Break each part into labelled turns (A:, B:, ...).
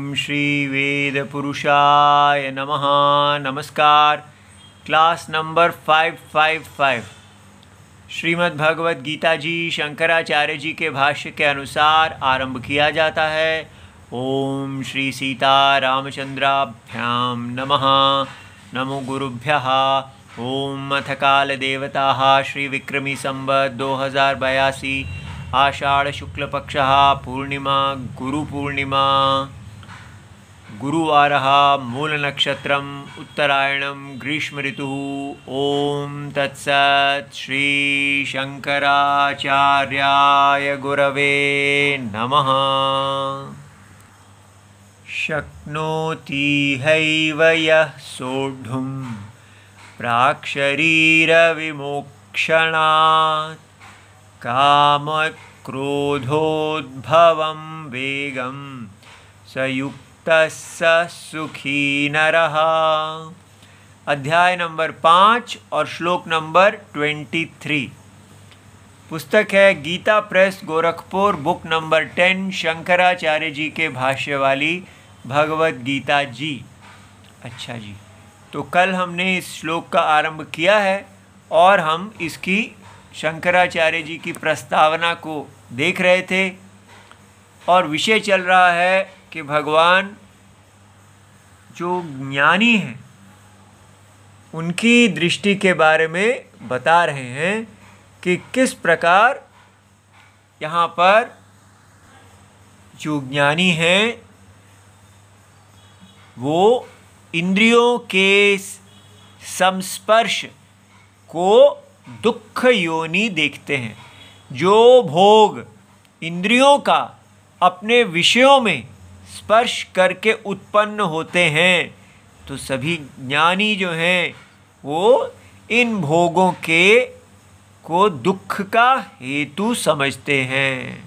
A: ओम श्री वेद पुरुषाय नमः। नमस्कार। क्लास नंबर 555 श्रीमद् भगवद गीता जी शंकराचार्य जी के भाष्य के अनुसार आरंभ किया जाता है। ओम श्री सीता रामचंद्राभ्याम नमः। नमो गुरुभ्यः। ओम अथ काल देवताः श्री विक्रमी संवत् 2082 आषाढ़ शुक्ल पक्षः पूर्णिमा गुरुपूर्णिमा गुरुवारः मूल नक्षत्रम उत्तरायणम ग्रीष्म ऋतुः। ओम तत्सत् श्री शंकराचार्याय गुरवे नमः। शक्नोति हैव यः सोढुं प्राक्शरीरविमोक्षणात् कामक्रोधोद्भवं वेगं स युक्तः स सुखी नरः। अध्याय नंबर 5 और श्लोक नंबर 23। पुस्तक है गीता प्रेस गोरखपुर, बुक नंबर 10, शंकराचार्य जी के भाष्य वाली भगवद गीता जी। अच्छा जी, तो कल हमने इस श्लोक का आरंभ किया है और हम इसकी शंकराचार्य जी की प्रस्तावना को देख रहे थे और विषय चल रहा है कि भगवान जो ज्ञानी हैं उनकी दृष्टि के बारे में बता रहे हैं कि किस प्रकार यहाँ पर जो ज्ञानी हैं वो इंद्रियों के संस्पर्श को दुख योनि देखते हैं। जो भोग इंद्रियों का अपने विषयों में स्पर्श करके उत्पन्न होते हैं तो सभी ज्ञानी जो हैं वो इन भोगों को दुख का हेतु समझते हैं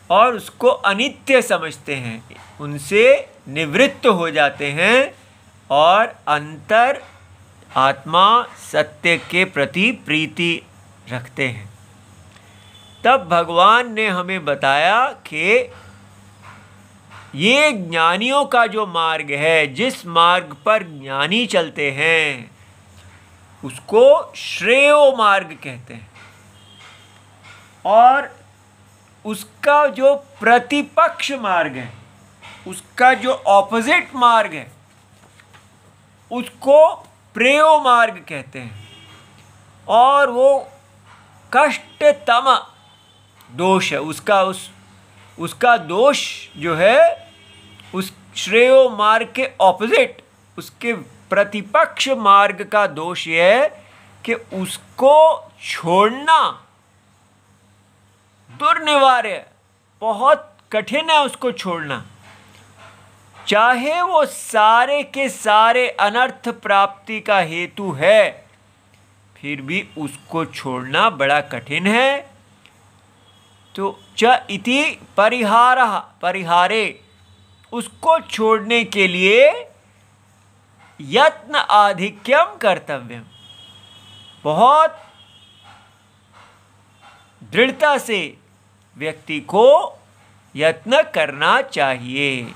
A: और उसको अनित्य समझते हैं, उनसे निवृत्त हो जाते हैं और अंतर आत्मा सत्य के प्रति प्रीति रखते हैं। तब भगवान ने हमें बताया कि ये ज्ञानियों का जो मार्ग है, जिस मार्ग पर ज्ञानी चलते हैं उसको श्रेयो मार्ग कहते हैं और उसका जो प्रतिपक्ष मार्ग है, उसका जो ऑपोजिट मार्ग है उसको प्रेयो मार्ग कहते हैं और वो कष्टतम दोष है उसका दोष जो है उस श्रेयो मार्ग के ऑपोजिट, उसके प्रतिपक्ष मार्ग का दोष ये है कि उसको छोड़ना दुर्निवार्य, बहुत कठिन है उसको छोड़ना। चाहे वो सारे के सारे अनर्थ प्राप्ति का हेतु है फिर भी उसको छोड़ना बड़ा कठिन है। तो च इति परिहारे, उसको छोड़ने के लिए यत्न आधिक्यम कर्तव्यम, बहुत दृढ़ता से व्यक्ति को यत्न करना चाहिए।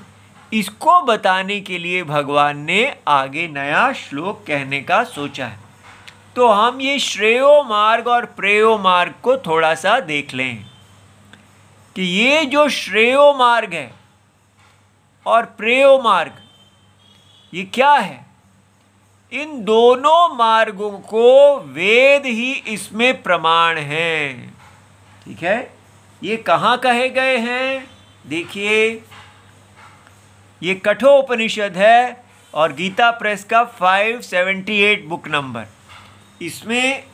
A: इसको बताने के लिए भगवान ने आगे नया श्लोक कहने का सोचा है। तो हम ये श्रेयो मार्ग और प्रेयो मार्ग को थोड़ा सा देख लें कि ये जो श्रेयो मार्ग है और प्रेयो मार्ग ये क्या है। इन दोनों मार्गों को वेद ही इसमें प्रमाण हैं। ठीक है, ये कहाँ कहे गए हैं? देखिए, ये कठोपनिषद है और गीता प्रेस का 578 बुक नंबर, इसमें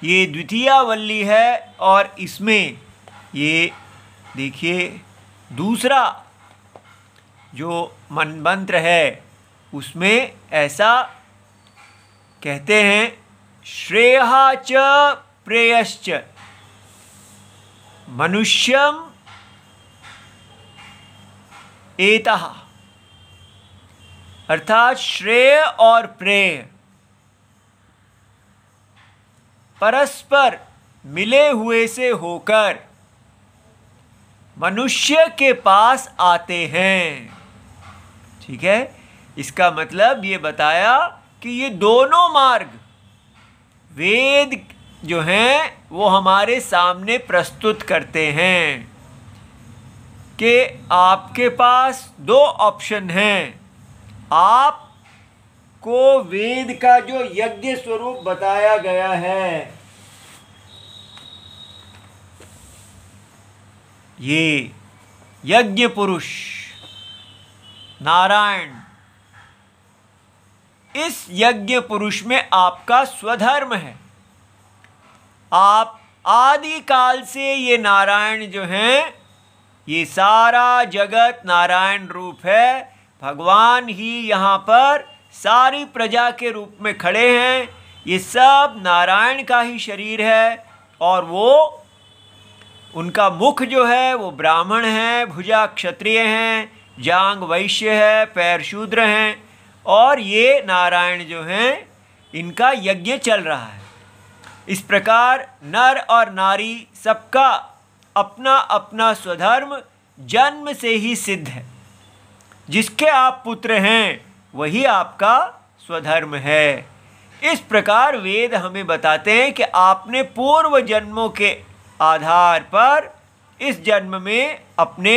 A: ये द्वितीयावल्ली है और इसमें ये देखिए दूसरा जो मंत्र है उसमें ऐसा कहते हैं, श्रेया च प्रेयश्च मनुष्यम एतः, अर्थात श्रेय और प्रेय परस्पर मिले हुए से होकर मनुष्य के पास आते हैं। ठीक है, इसका मतलब ये बताया कि ये दोनों मार्ग वेद जो हैं वो हमारे सामने प्रस्तुत करते हैं कि आपके पास दो ऑप्शन हैं। आपको वेद का जो यज्ञ स्वरूप बताया गया है, ये यज्ञ पुरुष नारायण, इस यज्ञ पुरुष में आपका स्वधर्म है। आप आदि काल से ये नारायण जो हैं, ये सारा जगत नारायण रूप है। भगवान ही यहाँ पर सारी प्रजा के रूप में खड़े हैं। ये सब नारायण का ही शरीर है और वो उनका मुख जो है वो ब्राह्मण है, भुजा क्षत्रिय हैं, जांग वैश्य है, पैर शूद्र हैं। और ये नारायण जो हैं इनका यज्ञ चल रहा है। इस प्रकार नर और नारी सबका अपना अपना स्वधर्म जन्म से ही सिद्ध है। जिसके आप पुत्र हैं वही आपका स्वधर्म है। इस प्रकार वेद हमें बताते हैं कि आपने पूर्व जन्मों के आधार पर इस जन्म में अपने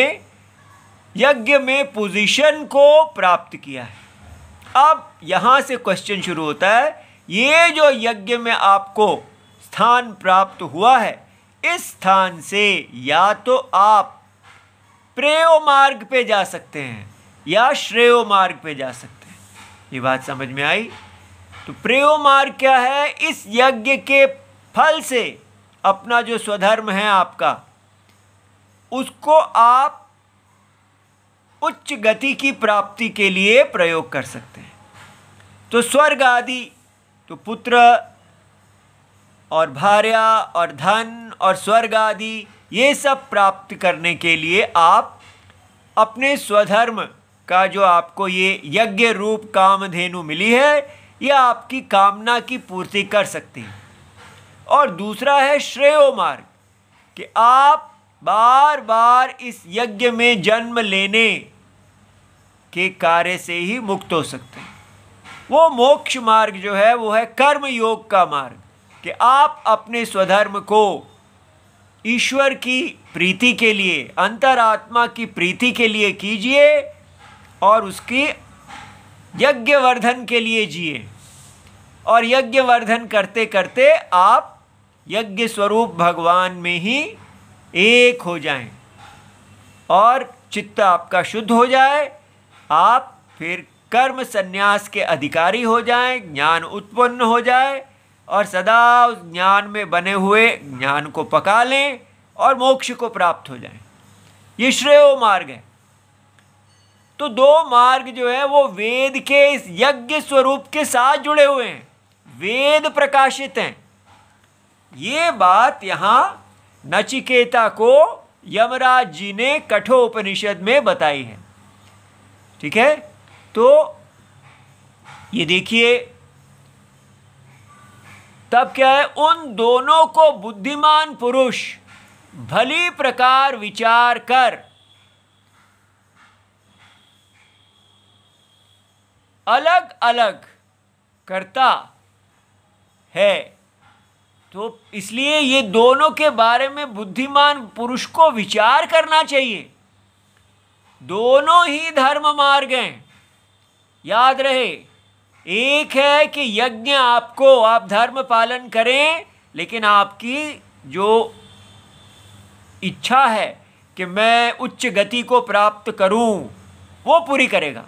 A: यज्ञ में पोजीशन को प्राप्त किया है। अब यहाँ से क्वेश्चन शुरू होता है, ये जो यज्ञ में आपको स्थान प्राप्त हुआ है, इस स्थान से या तो आप प्रेयो मार्ग पे जा सकते हैं या श्रेयो मार्ग पे जा सकते हैं। ये बात समझ में आई? तो प्रेयो मार्ग क्या है? इस यज्ञ के फल से अपना जो स्वधर्म है आपका, उसको आप उच्च गति की प्राप्ति के लिए प्रयोग कर सकते हैं। तो स्वर्ग आदि, तो पुत्र और भार्या और धन और स्वर्ग आदि, ये सब प्राप्त करने के लिए आप अपने स्वधर्म का जो आपको ये यज्ञ रूप कामधेनु मिली है, ये आपकी कामना की पूर्ति कर सकती है। और दूसरा है श्रेयो मार्ग, कि आप बार बार इस यज्ञ में जन्म लेने के कार्य से ही मुक्त हो सकते हैं। वो मोक्ष मार्ग जो है वो है कर्म योग का मार्ग, कि आप अपने स्वधर्म को ईश्वर की प्रीति के लिए, अंतरात्मा की प्रीति के लिए कीजिए और उसकी यज्ञवर्धन के लिए जिए। और यज्ञवर्धन करते करते आप यज्ञ स्वरूप भगवान में ही एक हो जाएं और चित्त आपका शुद्ध हो जाए। आप फिर कर्म संन्यास के अधिकारी हो जाएं, ज्ञान उत्पन्न हो जाए और सदा उस ज्ञान में बने हुए ज्ञान को पका लें और मोक्ष को प्राप्त हो जाएं। ये श्रेयो मार्ग है। तो दो मार्ग जो है वो वेद के इस यज्ञ स्वरूप के साथ जुड़े हुए हैं, वेद प्रकाशित हैं। ये बात यहाँ नचिकेता को यमराज जी ने कठोपनिषद में बताई है। ठीक है, तो ये देखिए तब क्या है, उन दोनों को बुद्धिमान पुरुष भली प्रकार विचार कर अलग अलग करता है। तो इसलिए ये दोनों के बारे में बुद्धिमान पुरुष को विचार करना चाहिए। दोनों ही धर्म मार्ग हैं। याद रहे, एक है कि यज्ञ आपको, आप धर्म पालन करें, लेकिन आपकी जो इच्छा है कि मैं उच्च गति को प्राप्त करूं, वो पूरी करेगा।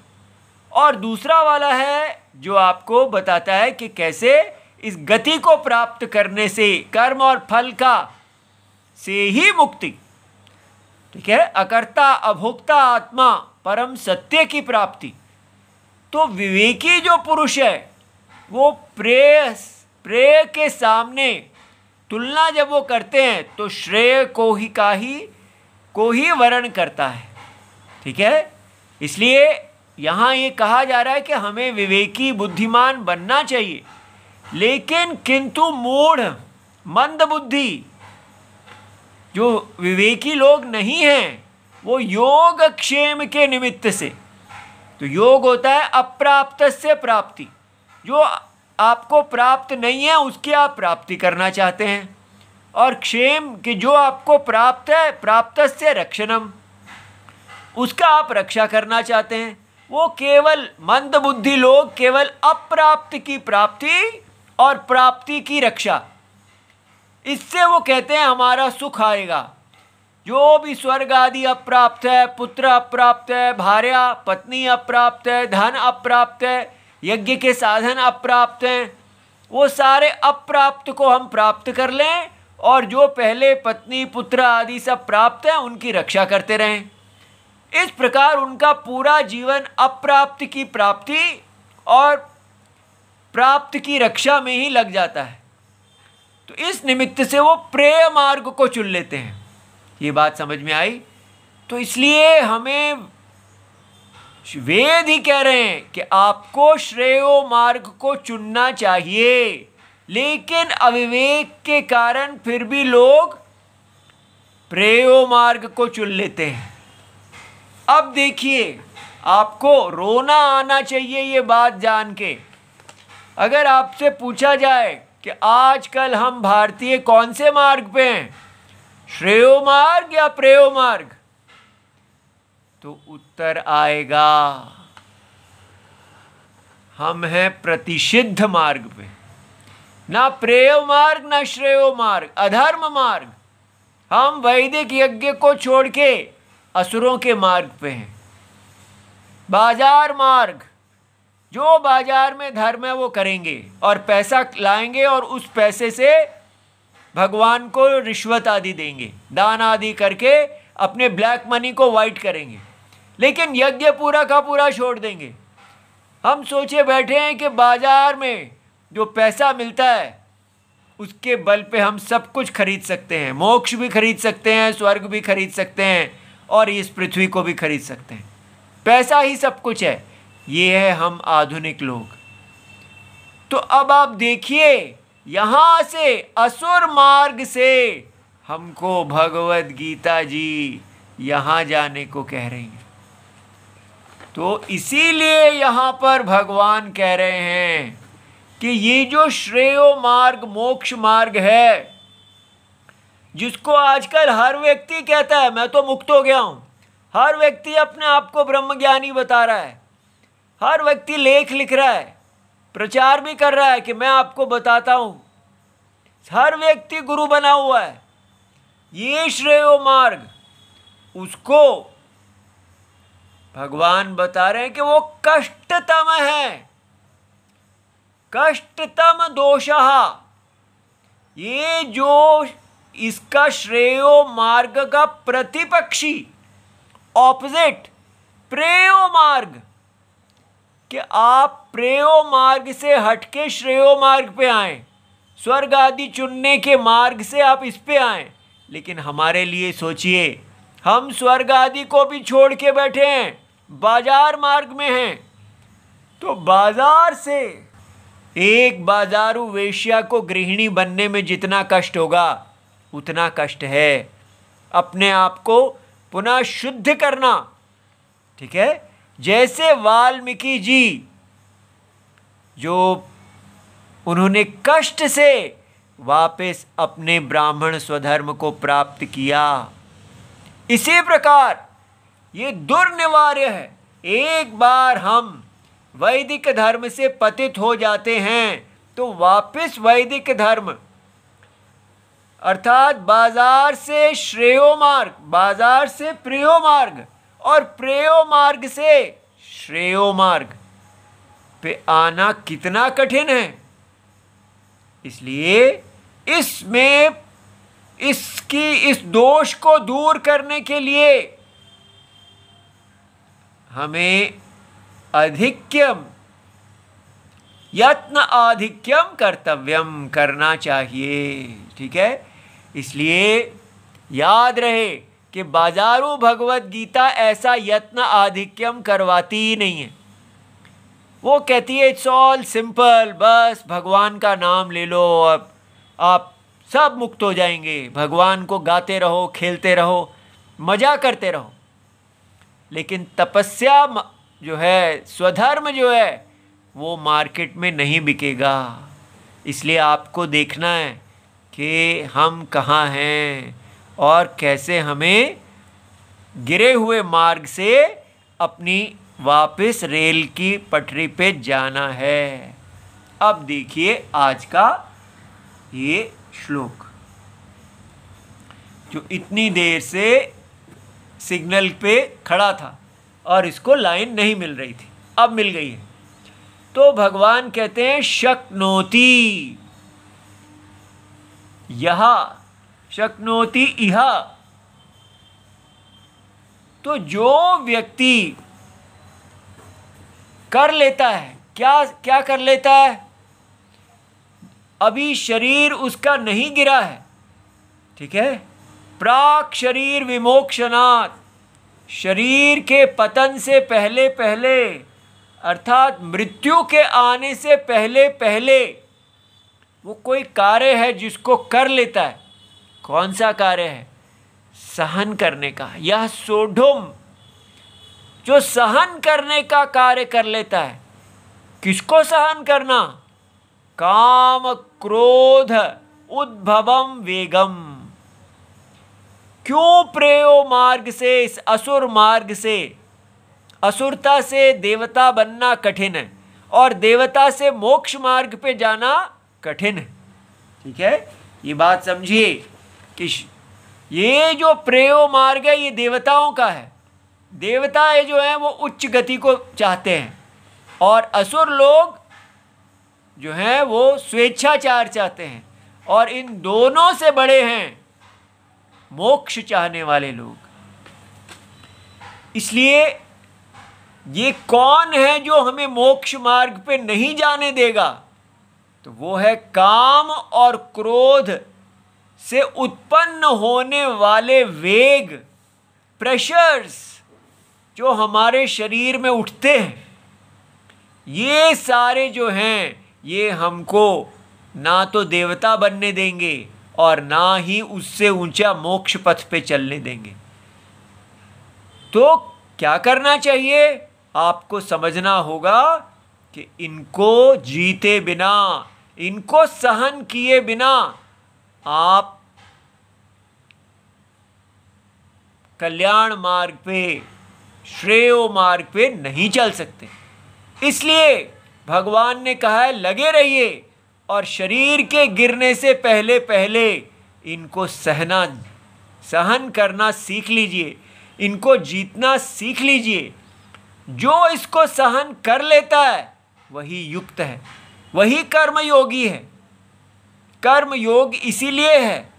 A: और दूसरा वाला है जो आपको बताता है कि कैसे इस गति को प्राप्त करने से, कर्म और फल का से ही मुक्ति, ठीक है, अकर्ता अभोक्ता आत्मा परम सत्य की प्राप्ति। तो विवेकी जो पुरुष है वो प्रेय के सामने तुलना जब वो करते हैं तो श्रेय को ही वर्ण करता है। ठीक है, इसलिए यहाँ ये कहा जा रहा है कि हमें विवेकी बुद्धिमान बनना चाहिए, लेकिन किंतु मूढ़ मंद बुद्धि जो विवेकी लोग नहीं हैं वो योग क्षेम के निमित्त से, तो योग होता है अप्राप्त से प्राप्ति, जो आपको प्राप्त नहीं है उसकी आप प्राप्ति करना चाहते हैं, और क्षेम कि जो आपको प्राप्त है प्राप्त से रक्षणम, उसका आप रक्षा करना चाहते हैं। वो केवल मंद बुद्धि लोग केवल अप्राप्त की प्राप्ति और प्राप्ति की रक्षा, इससे वो कहते हैं हमारा सुख आएगा। जो भी स्वर्ग आदि अप्राप्त है, पुत्र अप्राप्त है, भार्या पत्नी अप्राप्त है, धन अप्राप्त है, यज्ञ के साधन अप्राप्त हैं, वो सारे अप्राप्त को हम प्राप्त कर लें और जो पहले पत्नी पुत्र आदि सब प्राप्त हैं उनकी रक्षा करते रहें। इस प्रकार उनका पूरा जीवन अप्राप्त की प्राप्ति और प्राप्त की रक्षा में ही लग जाता है। तो इस निमित्त से वो प्रेय मार्ग को चुन लेते हैं। ये बात समझ में आई? तो इसलिए हमें वेद ही कह रहे हैं कि आपको श्रेयो मार्ग को चुनना चाहिए, लेकिन अविवेक के कारण फिर भी लोग प्रेयो मार्ग को चुन लेते हैं। अब देखिए, आपको रोना आना चाहिए ये बात जान के। अगर आपसे पूछा जाए कि आजकल हम भारतीय कौन से मार्ग पे हैं, श्रेयो मार्ग या प्रेयो मार्ग, तो उत्तर आएगा हम हैं प्रतिषिद्ध मार्ग पे। ना प्रेयो मार्ग ना श्रेयो मार्ग, अधर्म मार्ग। हम वैदिक यज्ञ को छोड़ के असुरों के मार्ग पे हैं। बाजार मार्ग, जो बाजार में धर्म है वो करेंगे और पैसा लाएंगे और उस पैसे से भगवान को रिश्वत आदि देंगे, दान आदि करके अपने ब्लैक मनी को वाइट करेंगे, लेकिन यज्ञ पूरा का पूरा छोड़ देंगे। हम सोचे बैठे हैं कि बाजार में जो पैसा मिलता है उसके बल पे हम सब कुछ खरीद सकते हैं, मोक्ष भी खरीद सकते हैं, स्वर्ग भी खरीद सकते हैं और इस पृथ्वी को भी खरीद सकते हैं। पैसा ही सब कुछ है। ये है हम आधुनिक लोग। तो अब आप देखिए, यहाँ से असुर मार्ग से हमको भगवद गीता जी यहाँ जाने को कह रही हैं। तो इसीलिए यहाँ पर भगवान कह रहे हैं कि ये जो श्रेयो मार्ग मोक्ष मार्ग है, जिसको आजकल हर व्यक्ति कहता है मैं तो मुक्त हो गया हूँ, हर व्यक्ति अपने आप को ब्रह्मज्ञानी बता रहा है, हर व्यक्ति लेख लिख रहा है, प्रचार भी कर रहा है कि मैं आपको बताता हूँ, हर व्यक्ति गुरु बना हुआ है। ये श्रेयो मार्ग, उसको भगवान बता रहे हैं कि वो कष्टतम है, कष्टतम दोषः। ये जो इसका श्रेयो मार्ग का प्रतिपक्षी ऑपोजिट प्रेयो मार्ग, कि आप प्रेयो मार्ग से हटके श्रेयो मार्ग पे आए, स्वर्ग आदि चुनने के मार्ग से आप इस पे आए। लेकिन हमारे लिए सोचिए, हम स्वर्ग आदि को भी छोड़ के बैठे हैं, बाजार मार्ग में हैं। तो बाजार से एक बाजारू वेश्या को गृहिणी बनने में जितना कष्ट होगा उतना कष्ट है अपने आप को पुनः शुद्ध करना। ठीक है, जैसे वाल्मीकि जी जो उन्होंने कष्ट से वापस अपने ब्राह्मण स्वधर्म को प्राप्त किया, इसी प्रकार ये दुर्निवार्य है। एक बार हम वैदिक धर्म से पतित हो जाते हैं तो वापस वैदिक धर्म अर्थात बाजार से श्रेयो मार्ग, बाजार से प्रेयो मार्ग और प्रेयो मार्ग से श्रेयो मार्ग पे आना कितना कठिन है। इसलिए इसमें इस दोष को दूर करने के लिए हमें अधिक्यम यत्न आधिक्यम कर्तव्यम करना चाहिए। ठीक है, इसलिए याद रहे कि बाजारू भगवत गीता ऐसा यत्न आधिक्यम करवाती ही नहीं है। वो कहती है इट्स ऑल सिंपल, बस भगवान का नाम ले लो, अब आप सब मुक्त हो जाएंगे। भगवान को गाते रहो, खेलते रहो, मजा करते रहो। लेकिन तपस्या जो है, स्वधर्म जो है, वो मार्केट में नहीं बिकेगा। इसलिए आपको देखना है कि हम कहाँ हैं और कैसे हमें गिरे हुए मार्ग से अपनी वापस रेल की पटरी पे जाना है। अब देखिए आज का ये श्लोक, जो इतनी देर से सिग्नल पे खड़ा था और इसको लाइन नहीं मिल रही थी, अब मिल गई है। तो भगवान कहते हैं शक्नोति यह, शक्नोति इह। तो जो व्यक्ति कर लेता है, क्या क्या कर लेता है? अभी शरीर उसका नहीं गिरा है, ठीक है, प्राक शरीर विमोक्षणात्, शरीर के पतन से पहले पहले, अर्थात मृत्यु के आने से पहले पहले वो कोई कार्य है जिसको कर लेता है। कौन सा कार्य है? सहन करने का। यह सोढ़ुम, जो सहन करने का कार्य कर लेता है। किसको सहन करना? काम क्रोध उद्भवम वेगम। क्यों प्रेयो मार्ग से, इस असुर मार्ग से, असुरता से देवता बनना कठिन है और देवता से मोक्ष मार्ग पे जाना कठिन है। ठीक है, ये बात समझिए कि ये जो प्रेयो मार्ग है ये देवताओं का है। देवता ये जो है वो उच्च गति को चाहते हैं और असुर लोग जो हैं वो स्वेच्छाचार चाहते हैं, और इन दोनों से बड़े हैं मोक्ष चाहने वाले लोग। इसलिए ये कौन है जो हमें मोक्ष मार्ग पे नहीं जाने देगा? तो वो है काम और क्रोध से उत्पन्न होने वाले वेग, प्रेशर्स जो हमारे शरीर में उठते हैं। ये सारे जो हैं ये हमको ना तो देवता बनने देंगे और ना ही उससे ऊंचा मोक्ष पथ पे चलने देंगे। तो क्या करना चाहिए? आपको समझना होगा कि इनको जीते बिना, इनको सहन किए बिना आप कल्याण मार्ग पे, श्रेयो मार्ग पे नहीं चल सकते। इसलिए भगवान ने कहा है लगे रहिए और शरीर के गिरने से पहले पहले इनको सहन करना सीख लीजिए, इनको जीतना सीख लीजिए। जो इसको सहन कर लेता है वही युक्त है, वही कर्मयोगी है। कर्म योग इसीलिए है,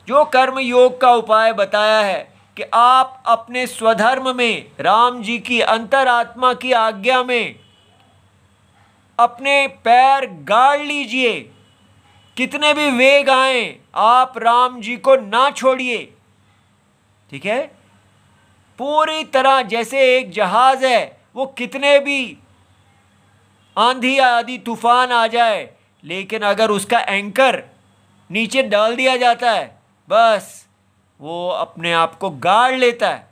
A: जो कर्म योग का उपाय बताया है कि आप अपने स्वधर्म में, राम जी की अंतरात्मा की आज्ञा में अपने पैर गाड़ लीजिए। कितने भी वेग आए आप राम जी को ना छोड़िए। ठीक है, पूरी तरह जैसे एक जहाज है, वो कितने भी आंधी आदि तूफान आ जाए, लेकिन अगर उसका एंकर नीचे डाल दिया जाता है बस वो अपने आप को गाड़ लेता है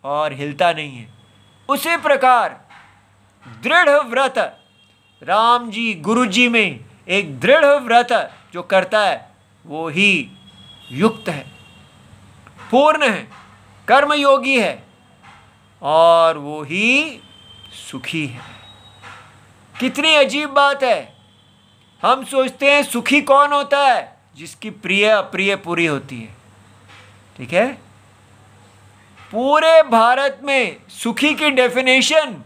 A: और हिलता नहीं है। उसी प्रकार दृढ़ व्रत, राम जी गुरु जी में एक दृढ़ व्रत जो करता है वो ही युक्त है, पूर्ण है, कर्मयोगी है और वो ही सुखी है। कितनी अजीब बात है। हम सोचते हैं सुखी कौन होता है? जिसकी प्रिय अप्रिय पूरी होती है। ठीक है, पूरे भारत में सुखी की डेफिनेशन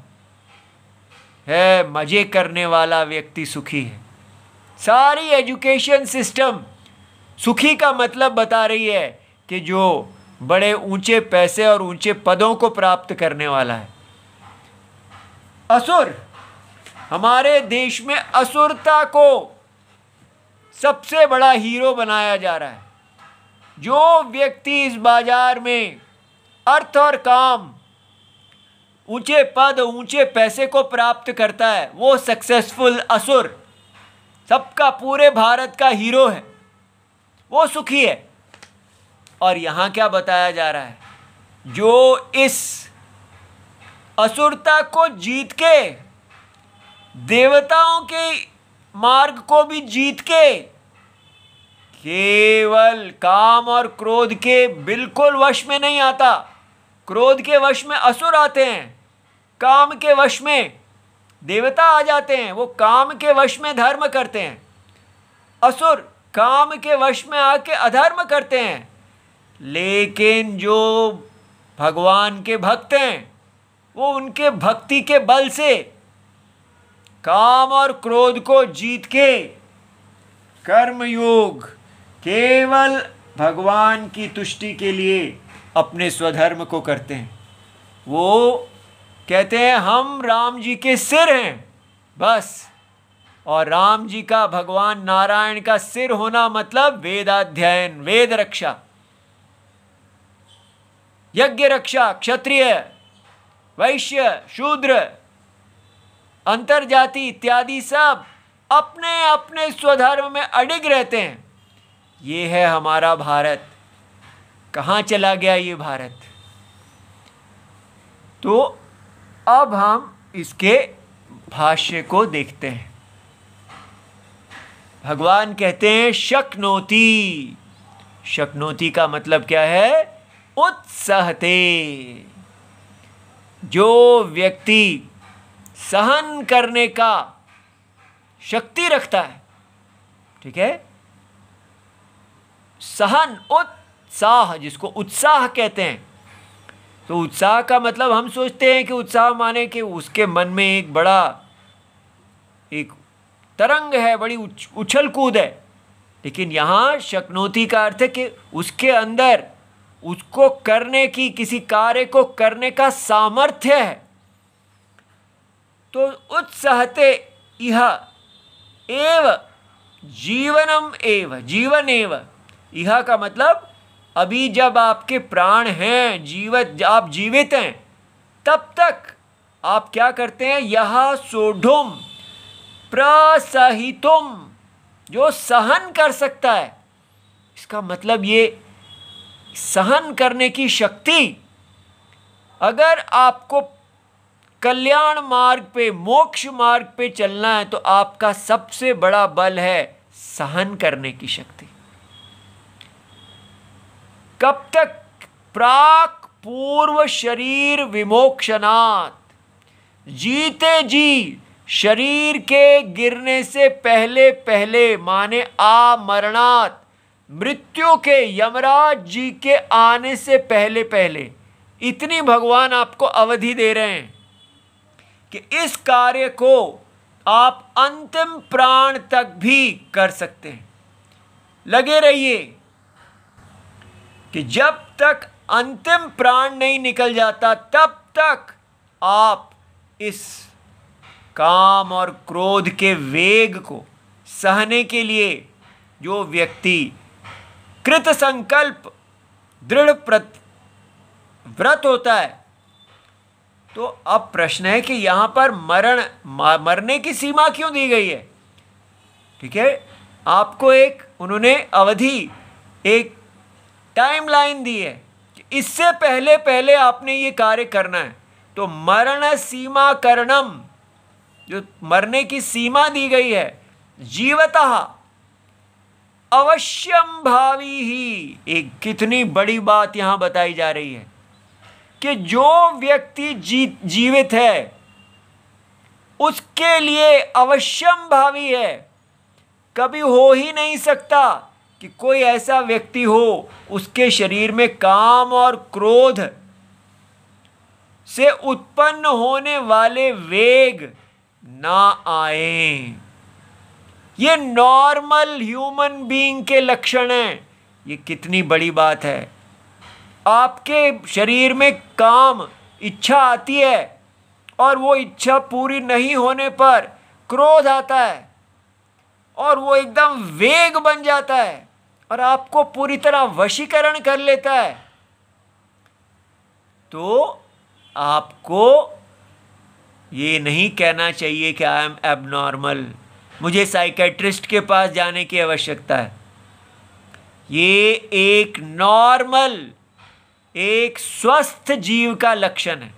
A: है मजे करने वाला व्यक्ति सुखी है। सारी एजुकेशन सिस्टम सुखी का मतलब बता रही है कि जो बड़े ऊंचे पैसे और ऊंचे पदों को प्राप्त करने वाला है। असुर, हमारे देश में असुरता को सबसे बड़ा हीरो बनाया जा रहा है। जो व्यक्ति इस बाजार में अर्थ और काम, ऊंचे पद, ऊंचे पैसे को प्राप्त करता है वो सक्सेसफुल असुर, सबका, पूरे भारत का हीरो है। वो सुखी है। और यहां क्या बताया जा रहा है, जो इस असुरता को जीत के, देवताओं के मार्ग को भी जीत के, केवल काम और क्रोध के बिल्कुल वश में नहीं आता। क्रोध के वश में असुर आते हैं, काम के वश में देवता आ जाते हैं। वो काम के वश में धर्म करते हैं, असुर काम के वश में आके अधर्म करते हैं। लेकिन जो भगवान के भक्त हैं, वो उनके भक्ति के बल से काम और क्रोध को जीत के कर्मयोग केवल भगवान की तुष्टि के लिए अपने स्वधर्म को करते हैं। वो कहते हैं हम राम जी के सिर हैं बस। और राम जी का, भगवान नारायण का सिर होना मतलब वेदाध्ययन, वेद रक्षा, यज्ञ रक्षा, क्षत्रिय, वैश्य, शूद्र, अंतर्जाति इत्यादि सब अपने अपने स्वधर्म में अडिग रहते हैं। ये है हमारा भारत। कहाँ चला गया ये भारत? तो अब हम इसके भाष्य को देखते हैं। भगवान कहते हैं शक्नोति। शक्नोति का मतलब क्या है? उत्सहते। जो व्यक्ति सहन करने का शक्ति रखता है, ठीक है, सहन, उत्साह, जिसको उत्साह कहते हैं। तो उत्साह का मतलब हम सोचते हैं कि उत्साह माने कि उसके मन में एक बड़ा एक तरंग है, बड़ी उछल कूद है। लेकिन यहाँ शक्नोति का अर्थ है कि उसके अंदर उसको करने की, किसी कार्य को करने का सामर्थ्य है। तो उत्साहते इह एव जीवनम एव, जीवन एव। इह का मतलब अभी जब आपके प्राण हैं, जीवित, आप जीवित हैं, तब तक आप क्या करते हैं? यह सोढ़ुम प्रसहितुम, जो सहन कर सकता है। इसका मतलब ये सहन करने की शक्ति, अगर आपको कल्याण मार्ग पे, मोक्ष मार्ग पे चलना है, तो आपका सबसे बड़ा बल है सहन करने की शक्ति। कब तक? प्राक पूर्व शरीर विमोक्षनात्, जीते जी शरीर के गिरने से पहले पहले, माने आमरणात्, मृत्यु के, यमराज जी के आने से पहले पहले। इतनी भगवान आपको अवधि दे रहे हैं कि इस कार्य को आप अंतिम प्राण तक भी कर सकते हैं। लगे रहिए कि जब तक अंतिम प्राण नहीं निकल जाता, तब तक आप इस काम और क्रोध के वेग को सहने के लिए, जो व्यक्ति कृत संकल्प, दृढ़ व्रत होता है। तो अब प्रश्न है कि यहां पर मरने की सीमा क्यों दी गई है? ठीक है, आपको एक उन्होंने अवधि, एक टाइमलाइन दी है कि इससे पहले पहले आपने ये कार्य करना है। तो मरण सीमा करणम, जो मरने की सीमा दी गई है, जीवतः अवश्यम भावी ही। एक कितनी बड़ी बात यहां बताई जा रही है कि जो व्यक्ति जीवित है, उसके लिए अवश्यम भावी है। कभी हो ही नहीं सकता कि कोई ऐसा व्यक्ति हो, उसके शरीर में काम और क्रोध से उत्पन्न होने वाले वेग ना आए। ये नॉर्मल ह्यूमन बीइंग के लक्षण हैं। ये कितनी बड़ी बात है। आपके शरीर में काम, इच्छा आती है, और वो इच्छा पूरी नहीं होने पर क्रोध आता है, और वो एकदम वेग बन जाता है और आपको पूरी तरह वशीकरण कर लेता है। तो आपको ये नहीं कहना चाहिए कि आई एम एबनॉर्मल, मुझे साइकेट्रिस्ट के पास जाने की आवश्यकता है। ये एक नॉर्मल, एक स्वस्थ जीव का लक्षण है।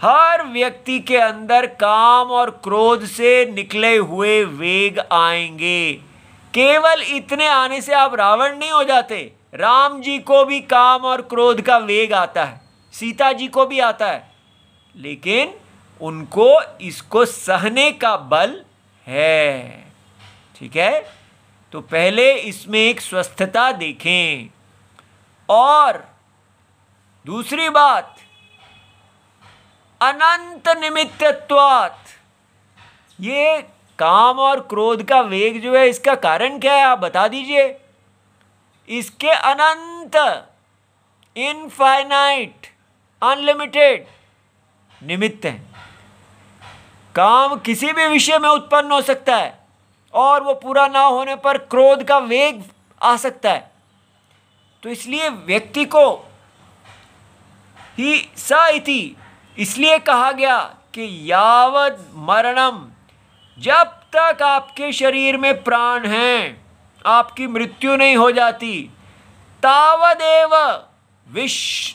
A: हर व्यक्ति के अंदर काम और क्रोध से निकले हुए वेग आएंगे। केवल इतने आने से आप रावण नहीं हो जाते। राम जी को भी काम और क्रोध का वेग आता है, सीता जी को भी आता है, लेकिन उनको इसको सहने का बल है। ठीक है, तो पहले इसमें एक स्वस्थता देखें। और दूसरी बात, अनंत निमित्तत्वात्, ये काम और क्रोध का वेग जो है, इसका कारण क्या है आप बता दीजिए। इसके अनंत, इनफाइनाइट, अनलिमिटेड निमित्त हैं। काम किसी भी विषय में उत्पन्न हो सकता है और वो पूरा ना होने पर क्रोध का वेग आ सकता है। तो इसलिए व्यक्ति को ही स इति इसलिए कहा गया कि यावद मरणम, जब तक आपके शरीर में प्राण हैं, आपकी मृत्यु नहीं हो जाती, तावदेव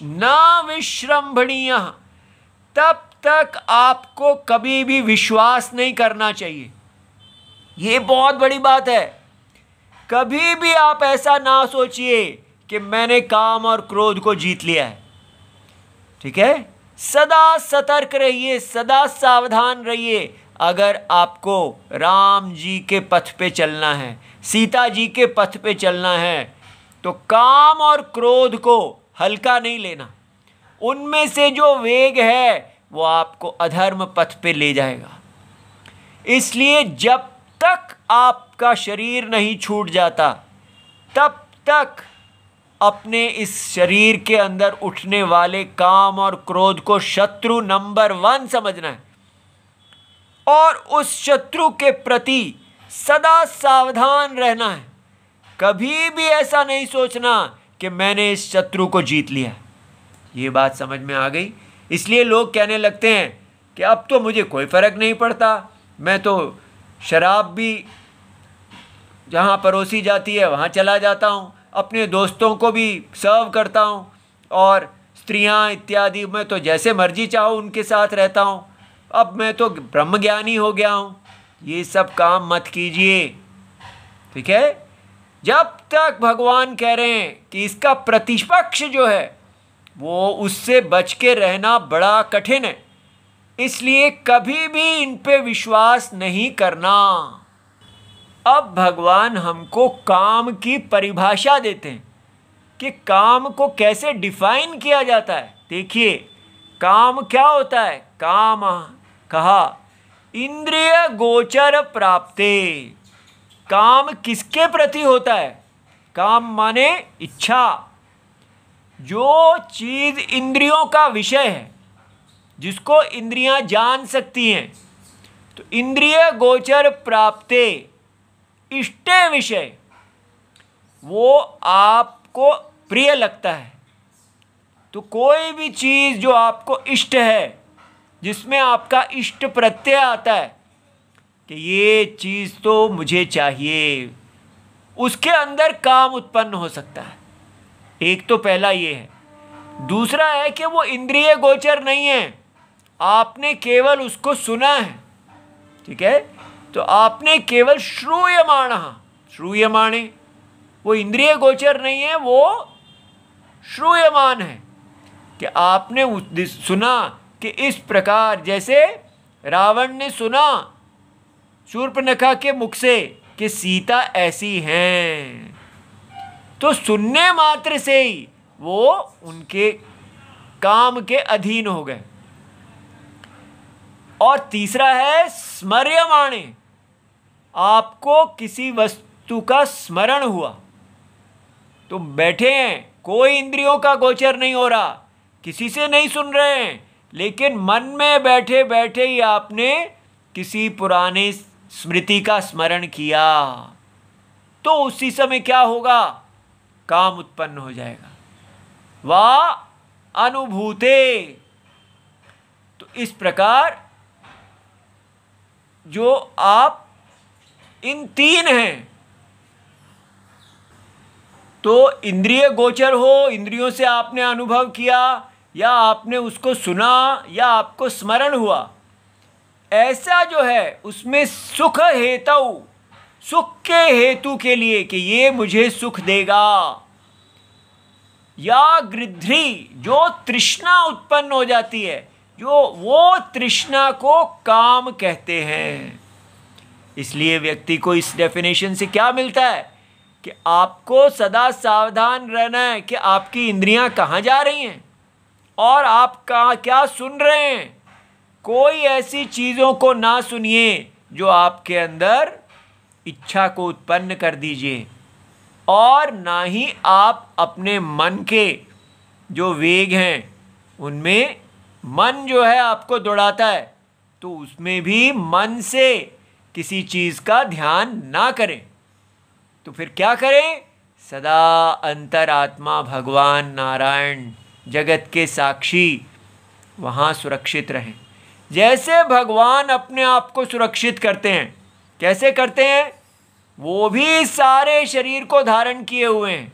A: न विश्रंभणीय, तब तक आपको कभी भी विश्वास नहीं करना चाहिए। ये बहुत बड़ी बात है। कभी भी आप ऐसा ना सोचिए कि मैंने काम और क्रोध को जीत लिया है। ठीक है, सदा सतर्क रहिए, सदा सावधान रहिए। अगर आपको राम जी के पथ पे चलना है, सीता जी के पथ पे चलना है, तो काम और क्रोध को हल्का नहीं लेना। उनमें से जो वेग है वो आपको अधर्म पथ पे ले जाएगा। इसलिए जब तक आपका शरीर नहीं छूट जाता, तब तक अपने इस शरीर के अंदर उठने वाले काम और क्रोध को शत्रु नंबर 1 समझना है और उस शत्रु के प्रति सदा सावधान रहना है। कभी भी ऐसा नहीं सोचना कि मैंने इस शत्रु को जीत लिया। ये बात समझ में आ गई। इसलिए लोग कहने लगते हैं कि अब तो मुझे कोई फ़र्क नहीं पड़ता, मैं तो शराब भी जहाँ परोसी जाती है वहाँ चला जाता हूँ, अपने दोस्तों को भी सर्व करता हूँ, और स्त्रियाँ इत्यादि मैं तो जैसे मर्जी चाहूँ उनके साथ रहता हूँ, अब मैं तो ब्रह्मज्ञानी हो गया हूँ। ये सब काम मत कीजिए। ठीक है, जब तक भगवान कह रहे हैं कि इसका प्रतिपक्ष जो है वो उससे बच के रहना बड़ा कठिन है, इसलिए कभी भी इन पे विश्वास नहीं करना। अब भगवान हमको काम की परिभाषा देते हैं कि काम को कैसे डिफाइन किया जाता है। देखिए, काम क्या होता है। काम कहा इंद्रिय गोचर प्राप्ते। काम किसके प्रति होता है। काम माने इच्छा, जो चीज़ इंद्रियों का विषय है, जिसको इंद्रियां जान सकती हैं। तो इंद्रिय गोचर प्राप्ते इष्टे विषय, वो आपको प्रिय लगता है। तो कोई भी चीज़ जो आपको इष्ट है, जिसमें आपका इष्ट प्रत्यय आता है कि ये चीज़ तो मुझे चाहिए, उसके अंदर काम उत्पन्न हो सकता है। एक तो पहला ये है। दूसरा है कि वो इंद्रिय गोचर नहीं है, आपने केवल उसको सुना है। ठीक है, तो आपने केवल श्रूयमाणे, वो इंद्रिय गोचर नहीं है, वो श्रूयमान है कि आपने सुना कि इस प्रकार, जैसे रावण ने सुना शूर्पणखा के मुख से कि सीता ऐसी हैं, तो सुनने मात्र से ही वो उनके काम के अधीन हो गए। और तीसरा है स्मर्यमाणे, आपको किसी वस्तु का स्मरण हुआ, तो बैठे हैं, कोई इंद्रियों का गोचर नहीं हो रहा, किसी से नहीं सुन रहे हैं, लेकिन मन में बैठे बैठे ही आपने किसी पुराने स्मृति का स्मरण किया, तो उसी समय क्या होगा, काम उत्पन्न हो जाएगा। वाह अनुभूते। तो इस प्रकार जो आप इन तीन हैं, तो इंद्रिय गोचर हो, इंद्रियों से आपने अनुभव किया या आपने उसको सुना या आपको स्मरण हुआ, ऐसा जो है उसमें सुख हेतु, सुख के हेतु के लिए कि ये मुझे सुख देगा, या गृध्री जो तृष्णा उत्पन्न हो जाती है, जो वो तृष्णा को काम कहते हैं। इसलिए व्यक्ति को इस डेफिनेशन से क्या मिलता है कि आपको सदा सावधान रहना है कि आपकी इंद्रियां कहाँ जा रही हैं और आप कहाँ क्या सुन रहे हैं। कोई ऐसी चीज़ों को ना सुनिए जो आपके अंदर इच्छा को उत्पन्न कर दीजिए, और ना ही आप अपने मन के जो वेग हैं उनमें, मन जो है आपको दौड़ाता है तो उसमें भी मन से किसी चीज़ का ध्यान ना करें। तो फिर क्या करें? सदा अंतरात्मा भगवान नारायण जगत के साक्षी वहाँ सुरक्षित रहें। जैसे भगवान अपने आप को सुरक्षित करते हैं, कैसे करते हैं? वो भी सारे शरीर को धारण किए हुए हैं,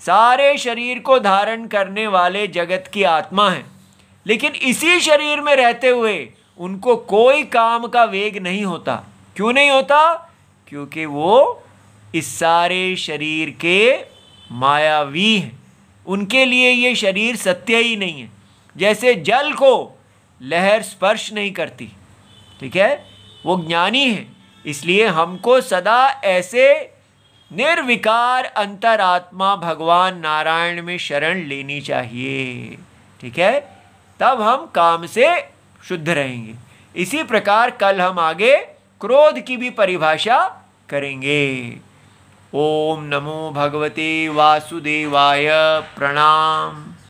A: सारे शरीर को धारण करने वाले जगत की आत्मा हैं, लेकिन इसी शरीर में रहते हुए उनको कोई काम का वेग नहीं होता। क्यों नहीं होता? क्योंकि वो इस सारे शरीर के मायावी हैं, उनके लिए ये शरीर सत्य ही नहीं है। जैसे जल को लहर स्पर्श नहीं करती, ठीक है, वो ज्ञानी है। इसलिए हमको सदा ऐसे निर्विकार अंतरात्मा भगवान नारायण में शरण लेनी चाहिए, ठीक है, तब हम काम से शुद्ध रहेंगे। इसी प्रकार कल हम आगे क्रोध की भी परिभाषा करेंगे। ओम नमो भगवते वासुदेवाय। प्रणाम।